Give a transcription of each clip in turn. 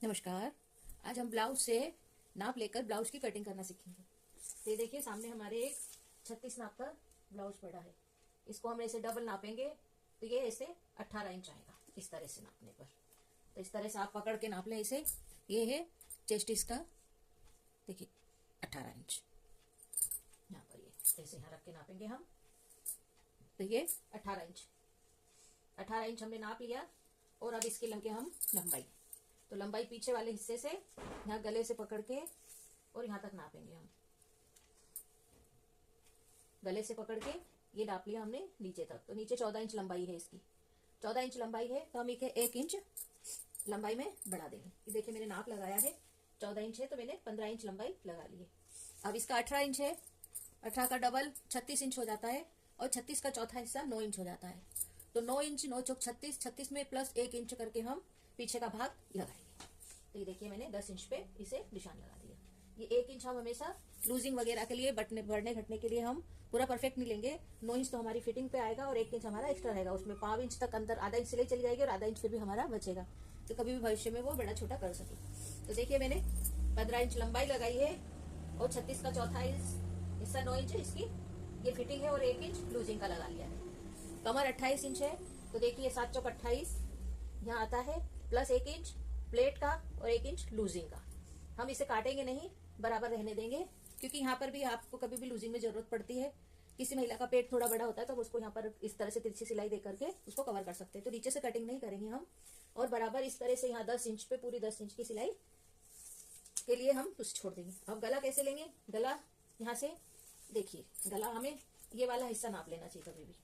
नमस्कार। आज हम ब्लाउज से नाप लेकर ब्लाउज की कटिंग करना सीखेंगे। तो ये देखिए सामने हमारे एक 36 नाप का ब्लाउज पड़ा है। इसको हम ऐसे डबल नापेंगे तो ये ऐसे 18 इंच आएगा इस तरह से नापने पर। तो इस तरह से आप पकड़ के नाप लें इसे। ये है चेस्ट इसका, देखिए 18 इंच। यहाँ पर ये ऐसे यहाँ रख के नापेंगे हम। तो ये 18 इंच हमने नाप लिया। और अब इसकी लेंगे हम लंबाई। तो लंबाई पीछे वाले हिस्से से यहाँ गले से पकड़ के और यहाँ तक नापेंगे हम। गले से पकड़ के ये नाप लिया हमने नीचे तक। तो नीचे 14 इंच लंबाई है इसकी। 14 इंच लंबाई है तो हम इसे 1 इंच लंबाई में बढ़ा देंगे। ये देखिए मैंने नाप लगाया है, 14 इंच है तो मैंने 15 इंच लंबाई लगा ली है। अब इसका 18 इंच है, 18 का डबल 36 इंच हो जाता है और 36 का चौथा हिस्सा 9 इंच हो जाता है। तो 9 इंच 9 चौक 36, 36 में प्लस 1 इंच करके हम पीछे का भाग लगाएंगे। तो ये देखिए मैंने 10 इंच पे इसे निशान लगा दिया। ये 1 इंच हम हमेशा लूजिंग वगैरह के लिए बढ़ने घटने के लिए हम पूरा परफेक्ट नहीं लेंगे। 9 इंच तो हमारी फिटिंग पे आएगा और 1 इंच हमारा एक्स्ट्रा रहेगा। उसमें 5 इंच तक अंदर आधा इंच सिलाई चली जाएगी और आधा इंच फिर भी हमारा बचेगा, तो कभी भी भविष्य में वो बड़ा छोटा कर सके। तो देखिए मैंने 15 इंच लंबाई लगाई है और 36 का चौथा हिस्सा 9 इंच इसकी ये फिटिंग है और 1 इंच लूजिंग का लगा लिया है। कमर 28 इंच है तो देखिए 7 चौक 28 यहाँ आता है, प्लस 1 इंच प्लेट का और 1 इंच लूजिंग का। हम इसे काटेंगे नहीं, बराबर रहने देंगे, क्योंकि यहाँ पर भी आपको कभी भी लूजिंग में जरूरत पड़ती है। किसी महिला का पेट थोड़ा बड़ा होता है तो उसको यहाँ पर इस तरह से तिरछी सिलाई दे करके उसको कवर कर सकते हैं। तो नीचे से कटिंग नहीं करेंगे हम, और बराबर इस तरह से यहाँ 10 इंच पे पूरी 10 इंच की सिलाई के लिए हम कुछ छोड़ देंगे। अब गला कैसे लेंगे? गला यहाँ से देखिए, गला हमें ये वाला हिस्सा नाप लेना चाहिए कभी भी,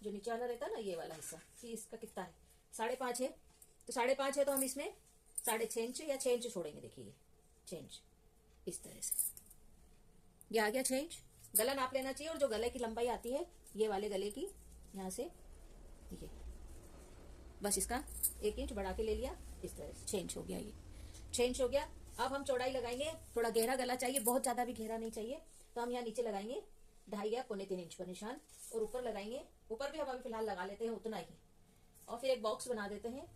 जो नीचे वाला रहता है ना, ये वाला हिस्सा कि इसका कितना है, 5.5 है। तो 5.5 है तो हम इसमें 6.5 इंच या 6 इंच छोड़ेंगे। देखिए 6 इंच इस तरह से ये आ गया 6 इंच। गला नाप लेना चाहिए और जो गले की लंबाई आती है ये वाले गले की, यहाँ से ये बस इसका 1 इंच बढ़ा के ले लिया इस तरह से। 6 इंच हो गया, ये 6 इंच हो गया। अब हम चौड़ाई लगाएंगे। थोड़ा गहरा गला चाहिए, बहुत ज्यादा भी गहरा नहीं चाहिए। तो हम यहाँ नीचे लगाएंगे 2.5 या 2.25 इंच पर निशान, और ऊपर लगाएंगे, ऊपर भी हम अभी फिलहाल लगा लेते हैं उतना ही। और फिर एक बॉक्स बना देते हैं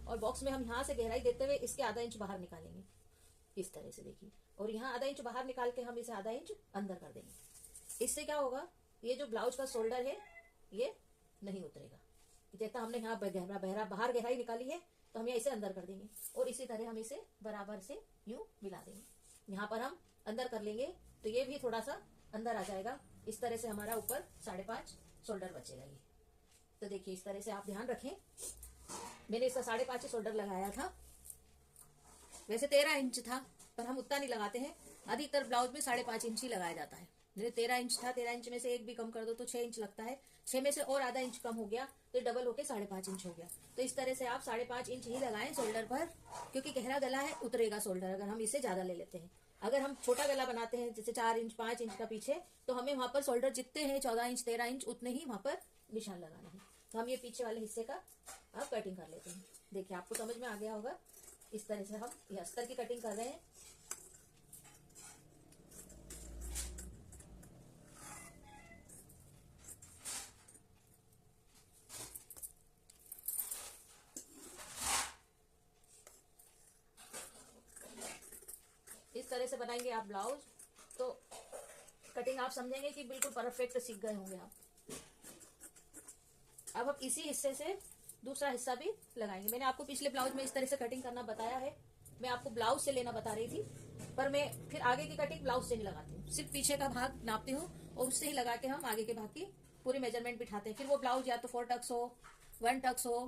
और बॉक्स में हम यहाँ से गहराई देते हुए इसके आधा इंच बाहर निकालेंगे इस तरह से। देखिए, और यहाँ आधा इंच बाहर निकाल के हम इसे आधा इंच अंदर कर देंगे। इससे क्या होगा, ये जो ब्लाउज का शोल्डर है ये नहीं उतरेगा। जैसा हमने यहाँ बाहर गहराई निकाली है तो हम यहाँ इसे अंदर कर देंगे और इसी तरह हम इसे बराबर से यूं मिला देंगे। यहाँ पर हम अंदर कर लेंगे तो ये भी थोड़ा सा अंदर आ जाएगा। इस तरह से हमारा ऊपर 5.5 शोल्डर बचेगा ये। तो देखिए इस तरह से आप ध्यान रखें। मैंने इसका 5.5 शोल्डर लगाया था, वैसे 13 इंच था पर हम उतना नहीं लगाते हैं। अधिकतर ब्लाउज में 5.5 इंच ही लगाया जाता है। मेरे 13 इंच था, 13 इंच में से एक भी कम कर दो तो 6 इंच लगता है। 6 में से और आधा इंच कम हो गया तो डबल होके 5.5 इंच हो गया। तो इस तरह से आप 5.5 इंच ही लगाएं शोल्डर पर, क्योंकि गहरा गला है, उतरेगा शोल्डर अगर हम इसे ज्यादा ले लेते हैं। अगर हम छोटा गला बनाते हैं जैसे 4 इंच 5 इंच का पीछे, तो हमें वहां पर शोल्डर जितने हैं 14 इंच 13 इंच उतने ही वहां पर निशान लगाना है। तो हम ये पीछे वाले हिस्से का अब कटिंग कर लेते हैं। देखिए आपको समझ में आ गया होगा। इस तरह से हम ये अस्तर की कटिंग कर रहे हैं। इस तरह से बनाएंगे आप ब्लाउज तो कटिंग आप समझेंगे कि बिल्कुल परफेक्ट सीख गए होंगे आप। अब हम इसी हिस्से से दूसरा हिस्सा भी लगाएंगे। मैंने आपको पिछले ब्लाउज में इस तरह से कटिंग करना बताया है। मैं आपको ब्लाउज से लेना बता रही थी, पर मैं फिर आगे की कटिंग ब्लाउज से नहीं लगाती हूँ, सिर्फ पीछे का भाग नापती हूँ और उससे ही लगा के हम आगे के भाग की पूरी मेजरमेंट बिठाते हैं। फिर वो ब्लाउज या तो 4 टक्स हो, 1 टक्स हो,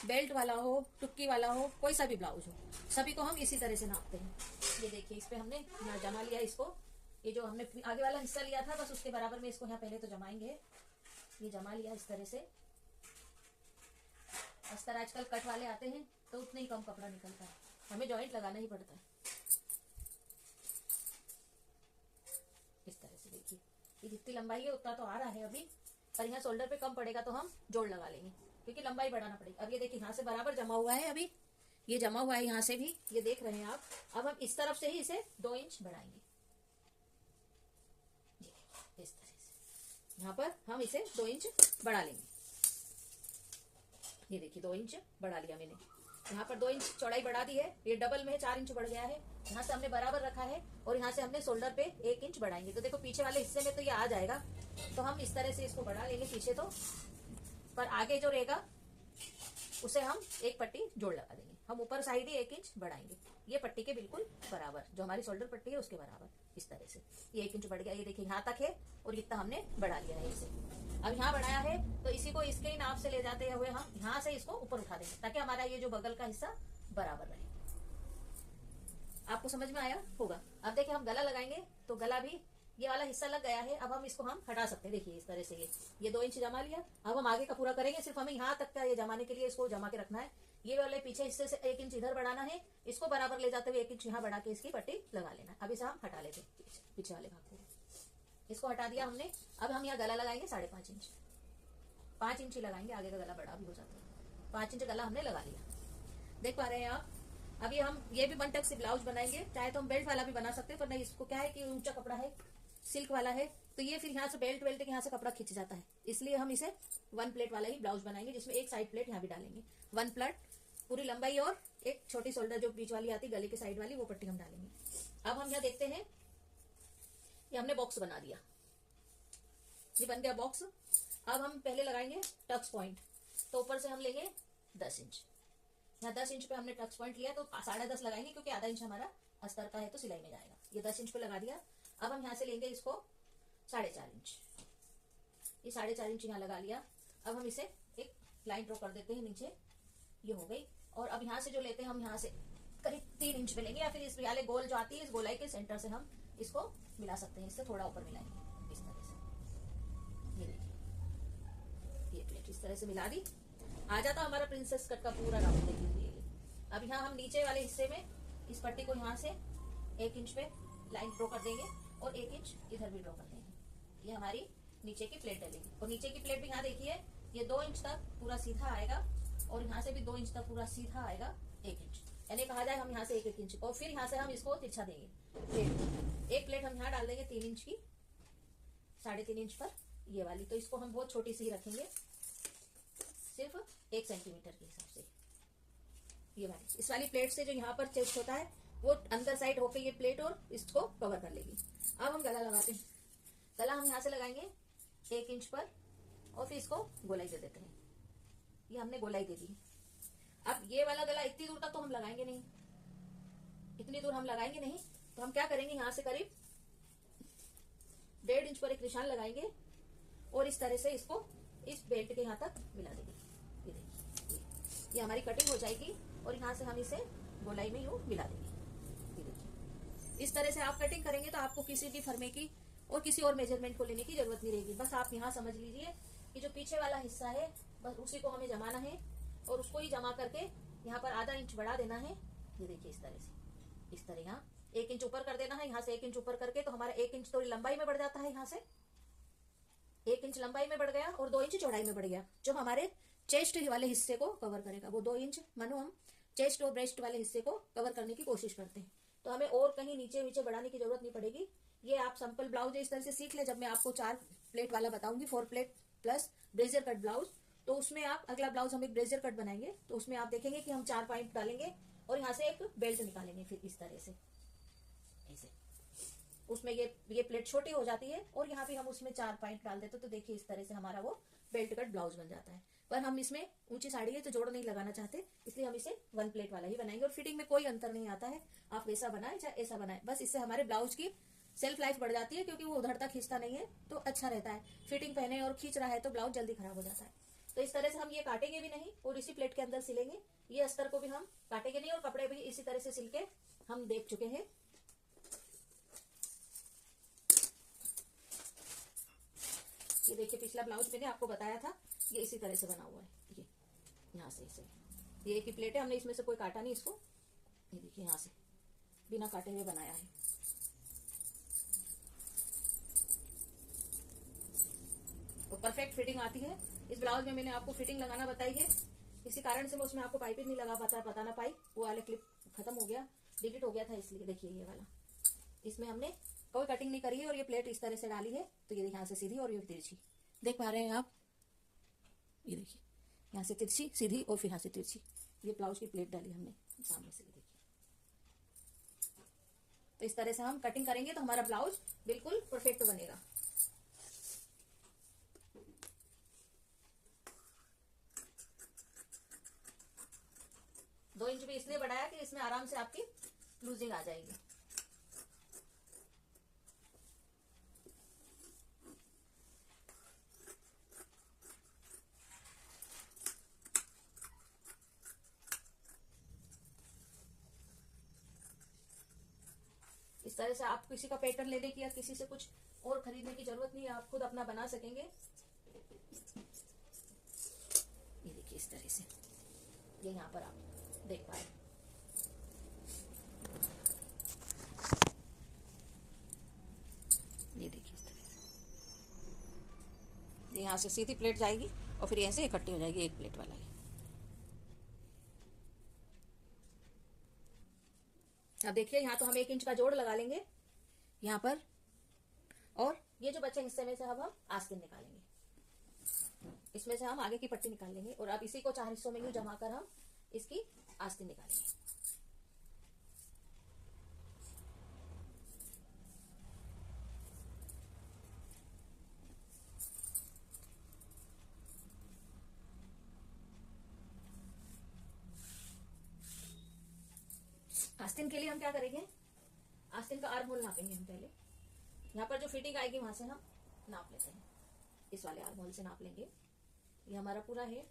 बेल्ट वाला हो, टुक्की वाला हो, कोई सा भी ब्लाउज हो, सभी को हम इसी तरह से नापते हैं। ये देखिए इस पे हमने यहाँ जमा लिया इसको। ये जो हमने आगे वाला हिस्सा लिया था बस उसके बराबर में इसको यहाँ पहले तो जमाएंगे। ये जमा लिया इस तरह से। अस्तर आजकल कट वाले आते हैं तो उतने ही कम कपड़ा निकलता है, हमें जॉइंट लगाना ही पड़ता है। इस तरह से देखिए, ये जितनी लंबाई है उतना तो आ रहा है अभी, पर यहाँ शोल्डर पे कम पड़ेगा तो हम जोड़ लगा लेंगे, क्योंकि लंबाई बढ़ाना पड़ेगी। अब ये देखिए यहाँ से बराबर जमा हुआ है, अभी ये जमा हुआ है यहाँ से भी, ये देख रहे हैं आप। अब हम इस तरफ से ही इसे 2 इंच बढ़ाएंगे। इस तरह से यहाँ पर हम इसे 2 इंच बढ़ा लेंगे। ये देखिए 2 इंच बढ़ा लिया मैंने। यहाँ पर 2 इंच चौड़ाई बढ़ा दी है, ये डबल में 4 इंच बढ़ गया है। यहाँ से हमने बराबर रखा है और यहाँ से हमने शोल्डर पे 1 इंच बढ़ाएंगे। तो देखो पीछे वाले हिस्से में तो ये आ जाएगा, तो हम इस तरह से इसको बढ़ा लेंगे पीछे तो, पर आगे जो रहेगा उसे हम एक पट्टी जोड़ लगा देंगे। हम ऊपर साइड ही 1 इंच बढ़ाएंगे, ये पट्टी के बिल्कुल बराबर, जो हमारी शोल्डर पट्टी है उसके बराबर। इस तरह से ये 1 इंच बढ़ गया, ये देखिए यहाँ तक है और इतना हमने बढ़ा लिया है इसे। अब यहाँ बढ़ाया है तो इसी को इसके ही नाप से ले जाते हुए हम यहाँ से इसको ऊपर उठा देंगे, ताकि हमारा ये जो बगल का हिस्सा बराबर रहे। आपको समझ में आया होगा। अब देखिए हम गला लगाएंगे, तो गला भी ये वाला हिस्सा लग गया है। अब हम इसको हम हटा सकते हैं, देखिए इस तरह से ये 2 इंच जमा लिया। अब हम आगे का पूरा करेंगे, सिर्फ हमें यहाँ तक का ये जमाने के लिए इसको जमा के रखना है। ये वाले पीछे हिस्से से 1 इंच इधर बढ़ाना है, इसको बराबर ले जाते हुए 1 इंच यहाँ बढ़ा के इसकी पट्टी लगा लेना है। अब इसे हम हटा लेते हैं पीछे वाले भाग को, इसको हटा दिया हमने। अब हम यहाँ गला लगाएंगे 5.5 इंच, 5 इंच ही लगाएंगे, आगे का गला बड़ा भी हो जाता है। 5 इंच गला हमने लगा लिया, देख पा रहे हैं आप। अभी हम ये भी 1 टक से ब्लाउज बनाएंगे, चाहे तो हम बेल्ट वाला भी बना सकते हैं, पर नहीं, इसको क्या है कि ऊंचा कपड़ा है, सिल्क वाला है, तो ये फिर यहाँ से बेल्ट के यहाँ से कपड़ा खिंच जाता है, इसलिए हम इसे 1 प्लेट वाला ही ब्लाउज बनाएंगे, जिसमें एक साइड प्लेट यहाँ भी डालेंगे। 1 प्लेट पूरी लंबाई और एक छोटी शोल्डर जो बीच वाली आती है गले के साइड वाली, वो पट्टी हम डालेंगे। अब हम यहाँ देखते हैं, ये हमने बॉक्स बना दिया, ये बन गया बॉक्स। अब हम पहले लगाएंगे टक्स पॉइंट, तो ऊपर से हम लेंगे 10 इंच। यहाँ 10 इंच पे हमने टक्स पॉइंट लिया, तो 10.5 लगाएंगे, क्योंकि आधा इंच हमारा अस्तर का है तो सिलाई में जाएगा। ये 10 इंच पे लगा दिया। अब हम यहाँ से लेंगे इसको 4.5 इंच, ये 4.5 इंच यहाँ लगा लिया। अब हम इसे एक लाइन ड्रॉ कर देते हैं नीचे, ये हो गई। और अब यहाँ से जो लेते हैं हम यहाँ से करीब 3 इंच पे लेंगे, या फिर इस वाले गोल जो आती है इस गोलाई के सेंटर से हम इसको मिला सकते हैं, इससे थोड़ा ऊपर मिलाएंगे इस तरह से। ये देखिए ये प्लेट इस तरह से मिला दी, आ जाता हमारा प्रिंसेस कट का पूरा राउंड। देखिए अब यहाँ हम नीचे वाले हिस्से में इस पट्टी को यहाँ से 1 इंच पे लाइन ड्रॉ कर देंगे और 1 इंच इधर भी ड्रॉ कर देंगे। ये हमारी नीचे की प्लेट डलेगी, और नीचे की प्लेट भी यहाँ देखिए ये 2 इंच तक पूरा सीधा आएगा, और यहाँ से भी 2 इंच तक पूरा सीधा आएगा 1 इंच, यानी कहा जाए हम यहाँ से 1 इंच, और फिर यहाँ से हम इसको तिरछा देंगे। एक प्लेट हम यहाँ डाल देंगे 3 इंच की, 3.5 इंच पर ये वाली, तो इसको हम बहुत छोटी सी ही रखेंगे, सिर्फ 1 सेंटीमीटर के हिसाब से। ये वाली इस वाली प्लेट से जो यहाँ पर चेस्ट होता है वो अंदर साइड होके ये प्लेट और इसको कवर कर लेगी। अब हम गला लगाते हैं, गला हम यहाँ से लगाएंगे 1 इंच पर, और फिर इसको गोलाई दे देते हैं। ये हमने गोलाई दे दी। अब ये वाला गला इतनी दूर तक तो हम लगाएंगे नहीं, इतनी दूर हम लगाएंगे नहीं, तो हम क्या करेंगे, यहाँ से करीब 1.5 इंच पर एक निशान लगाएंगे, और इस तरह से इसको इस बेल्ट के यहाँ तक मिला देंगे। ये देखिए ये हमारी कटिंग हो जाएगी, और यहाँ से हम इसे गोलाई में यूं मिला देंगे। ये देखिए इस तरह से आप कटिंग करेंगे तो आपको किसी भी फर्मे की और किसी और मेजरमेंट को लेने की जरूरत नहीं रहेगी। बस आप यहाँ समझ लीजिए कि जो पीछे वाला हिस्सा है बस उसी को हमें जमाना है, और उसको ही जमा करके यहाँ पर आधा इंच बढ़ा देना है। ये देखिए इस तरह से, इस तरह यहाँ 1 इंच ऊपर कर देना है, यहाँ से 1 इंच ऊपर करके, तो हमारा 1 इंच थोड़ी लंबाई में बढ़ जाता है, यहाँ से 1 इंच लंबाई में बढ़ गया और 2 इंच चौड़ाई में बढ़ गया, जो हमारे चेस्ट वाले हिस्से को कवर करेगा। वो 2 इंच मानो हम चेस्ट और ब्रेस्ट वाले हिस्से को कवर करने की कोशिश करते हैं, तो हमें और कहीं नीचे नीचे बढ़ाने की जरूरत नहीं पड़ेगी। ये आप सिंपल ब्लाउज इस तरह से सीख ले, जब मैं आपको 4 प्लेट वाला बताऊंगी, 4 plate plus blazer cut blouse, तो उसमें आप अगला ब्लाउज हम एक ब्रेजर कट बनाएंगे, तो उसमें आप देखेंगे कि हम 4 पॉइंट डालेंगे और यहाँ से एक बेल्ट निकालेंगे, फिर इस तरह से ऐसे उसमें ये प्लेट छोटी हो जाती है, और यहाँ भी हम उसमें 4 पॉइंट डाल देते, तो देखिए इस तरह से हमारा वो बेल्ट कट ब्लाउज बन जाता है। पर हम इसमें ऊंची साड़ी है तो जोड़ नहीं लगाना चाहते, इसलिए हम इसे 1 प्लेट वाला ही बनाएंगे, और फिटिंग में कोई अंतर नहीं आता है, आप वैसा बनाए चाहे ऐसा बनाए, बस इससे हमारे ब्लाउज की सेल्फ लाइफ बढ़ जाती है, क्योंकि वो उधर तक खींचता नहीं है, तो अच्छा रहता है। फिटिंग पहने और खींच रहा है तो ब्लाउज जल्दी खराब हो जाता है। तो इस तरह से हम ये काटेंगे भी नहीं और इसी प्लेट के अंदर सिलेंगे। ये अस्तर को भी हम काटेंगे नहीं, और कपड़े भी इसी तरह से सिल के हम देख चुके हैं। ये देखिए पिछला ब्लाउज मैंने आपको बताया था, ये इसी तरह से बना हुआ है। ये यहाँ से इसे ये एक ही प्लेट है, हमने इसमें से कोई काटा नहीं इसको, ये देखिए यहाँ से बिना काटे हुए बनाया है। तो परफेक्ट फिटिंग आती है इस ब्लाउज में। मैंने आपको फिटिंग लगाना बताई है, इसी कारण से मैं उसमें आपको पाइपिंग नहीं लगा बता ना पाई, वो वाले क्लिप खत्म हो गया, डिलीट हो गया था, इसलिए देखिए ये वाला इसमें हमने कोई कटिंग नहीं करी है, और ये प्लेट इस तरह से डाली है, तो ये यहाँ से सीधी और ये तिरछी देख पा रहे हैं आप। ये देखिए यहाँ से तिरछी सीधी और फिर यहाँ से तिरछी, ये ब्लाउज की प्लेट डाली हमने सामने से, देखिए। तो इस तरह से हम कटिंग करेंगे तो हमारा ब्लाउज बिल्कुल परफेक्ट बनेगा। दो इंच भी इसलिए बढ़ाया कि इसमें आराम से आपकी लूजिंग आ जाएगी। इस तरह से आप किसी का पैटर्न लेने की या किसी से कुछ और खरीदने की जरूरत नहीं है, आप खुद अपना बना सकेंगे। ये देखिए इस तरह से, ये यहाँ पर आप देख पाए। ये देखिए इस तरह से, ये यहाँ से सीधी प्लेट जाएगी और फिर यहाँ से इकट्ठी हो जाएगी एक प्लेट वाला। अब देखिए यहाँ तो हम 1 इंच का जोड़ लगा लेंगे यहाँ पर, और ये जो बचे हिस्से में से अब हम आस्तीन निकालेंगे, इसमें से हम आगे की पट्टी निकाल लेंगे और अब इसी को 4 हिस्सों में यूं जमा कर हम इसकी आस्तीन निकालेंगे। आस्तीन के लिए हम क्या करेंगे, आस्तीन का आर्म होल नापेंगे हम पहले। यहाँ पर जो फिटिंग आएगी वहां से हम नाप लेते हैं, इस वाले आर्म होल से नाप लेंगे। ये हमारा पूरा है,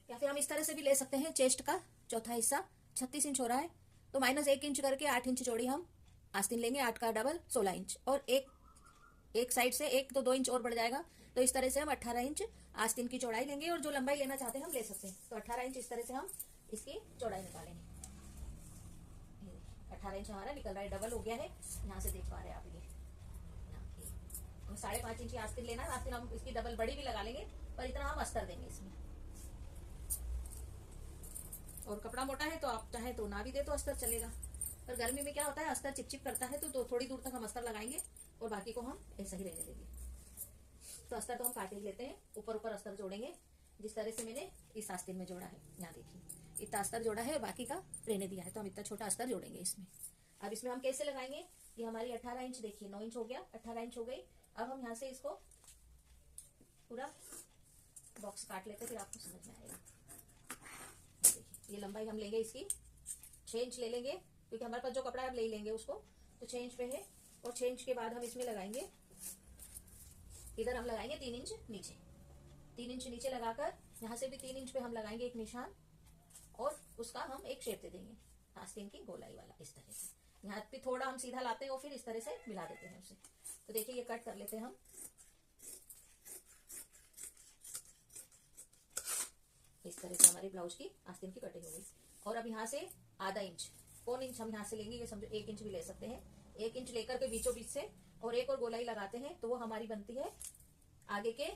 या फिर हम इस तरह से भी ले सकते हैं। चेस्ट का चौथा हिस्सा 36 इंच हो रहा है, तो -1 इंच करके 8 इंच चौड़ी हम आस्तीन लेंगे। 8 का डबल 16 इंच, और एक साइड से एक तो 2 इंच और बढ़ जाएगा। तो इस तरह से हम 18 इंच आस्तीन की चौड़ाई लेंगे, और जो लंबाई लेना चाहते हैं हम ले सकते हैं। तो 18 इंच इस तरह से हम इसकी चौड़ाई निकालेंगे। 18 इंच हमारा निकल रहा है, डबल हो गया है। यहाँ से देख पा रहे हैं आप, ये 5.5 इंच आस्तीन लेना है। आस्तीन हम इसकी डबल बड़ी भी लगा लेंगे, पर इतना हम अस्तर देंगे इसमें। और कपड़ा मोटा है तो आप चाहे तो ना भी दे तो अस्तर चलेगा, पर गर्मी में क्या होता है अस्तर चिपचिप करता है, तो थोड़ी दूर तक हम अस्तर लगाएंगे और बाकी को हम ऐसा ही रहने देंगे। तो अस्तर तो हम काट ही लेते हैं, ऊपर ऊपर अस्तर जोड़ेंगे जिस तरह से मैंने इस आस्तीन में जोड़ा है। यहाँ देखिए इतना अस्तर जोड़ा है और बाकी का रहने दिया है, तो हम इतना छोटा अस्तर जोड़ेंगे इसमें। अब इसमें हम कैसे लगाएंगे, ये हमारी 18 इंच देखिए, 9 इंच हो गया, 18 इंच हो गई। अब हम यहाँ से इसको पूरा बॉक्स काट लेते, फिर आपको समझ में आएगा। देखिए ये लंबाई हम लेंगे इसकी 6 इंच ले लेंगे, क्योंकि हमारे पास जो कपड़ा है ले लेंगे उसको, तो 6 इंच पे है। और 6 इंच के बाद हम इसमें लगाएंगे, इधर हम लगाएंगे 3 इंच नीचे। 3 इंच नीचे लगाकर यहाँ से भी 3 इंच पे हम लगाएंगे एक निशान, और उसका हम एक शेप दे देंगे आस्तीन की गोलाई वाला, इस तरह से। यहाँ पे थोड़ा हम सीधा लाते हैं और फिर इस तरह से मिला देते हैं उसे। तो देखिए ये कट कर लेते हैं हम। इस तरह से हमारी ब्लाउज की आस्तीन की कटिंग हो गई। और अब यहाँ से आधा इंच, पौन इंच हम यहाँ से लेंगे, ये समझो 1 इंच भी ले सकते हैं। 1 इंच लेकर के बीचों बीच से और एक और गोलाई लगाते हैं, तो वो हमारी बनती है आगे के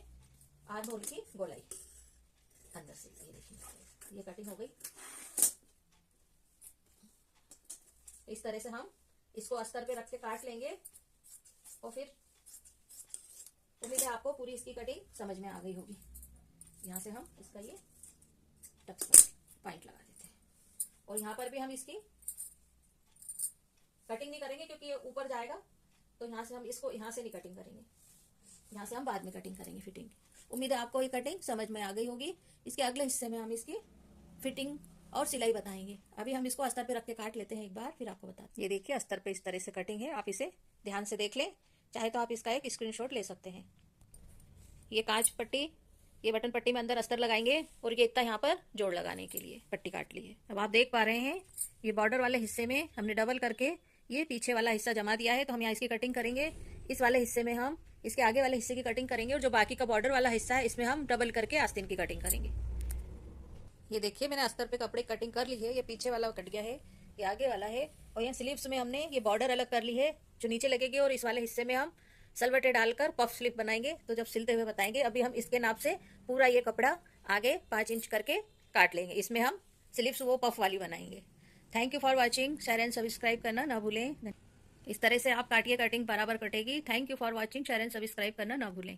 आर्म होल की गोलाई अंदर से। ये देखिए ये कटिंग हो गई। इस तरह से हम इसको अस्तर पे रख के काट लेंगे, और फिर उम्मीद है आपको पूरी इसकी कटिंग समझ में आ गई होगी। यहाँ से हम इसका ये टक्स पर पॉइंट लगा देते हैं, और यहाँ पर भी हम इसकी कटिंग नहीं करेंगे क्योंकि ये ऊपर जाएगा, तो यहाँ से हम इसको यहाँ से नहीं कटिंग करेंगे, यहाँ से हम बाद में कटिंग करेंगे फिटिंग। उम्मीद है आपको ये कटिंग समझ में आ गई होगी। इसके अगले हिस्से में हम इसकी फिटिंग और सिलाई बताएंगे। अभी हम इसको अस्तर पे रख के काट लेते हैं एक बार, फिर आपको बताते हैं। ये देखिए अस्तर पे इस तरह से कटिंग है, आप इसे ध्यान से देख लें, चाहे तो आप इसका एक स्क्रीनशॉट ले सकते हैं। ये कांच पट्टी, ये बटन पट्टी में अंदर अस्तर लगाएंगे, और ये इतना यहाँ पर जोड़ लगाने के लिए पट्टी काट ली है। अब आप देख पा रहे हैं ये बॉर्डर वाले हिस्से में हमने डबल करके ये पीछे वाला हिस्सा जमा दिया है, तो हम यहाँ इसकी कटिंग करेंगे। इस वाले हिस्से में हम इसके आगे वाले हिस्से की कटिंग करेंगे, और जो बाकी का बॉर्डर वाला हिस्सा है इसमें हम डबल करके आस्तीन की कटिंग करेंगे। ये देखिए मैंने अस्तर पे कपड़े कटिंग कर ली है। ये पीछे वाला कट गया है, ये आगे वाला है, और यहाँ स्लीव्स में हमने ये बॉर्डर अलग कर ली है जो नीचे लगेगी, और इस वाले हिस्से में हम सलवटे डालकर पफ स्लिप बनाएंगे, तो जब सिलते हुए बताएंगे। अभी हम इसके नाप से पूरा ये कपड़ा आगे 5 इंच करके काट लेंगे, इसमें हम स्लीव्स वो पफ वाली बनाएंगे। Thank you for watching, share and subscribe करना ना भूलें। इस तरह से आप काटिए, कटिंग बराबर कटेगी। Thank you for watching, share and subscribe करना ना भूलें।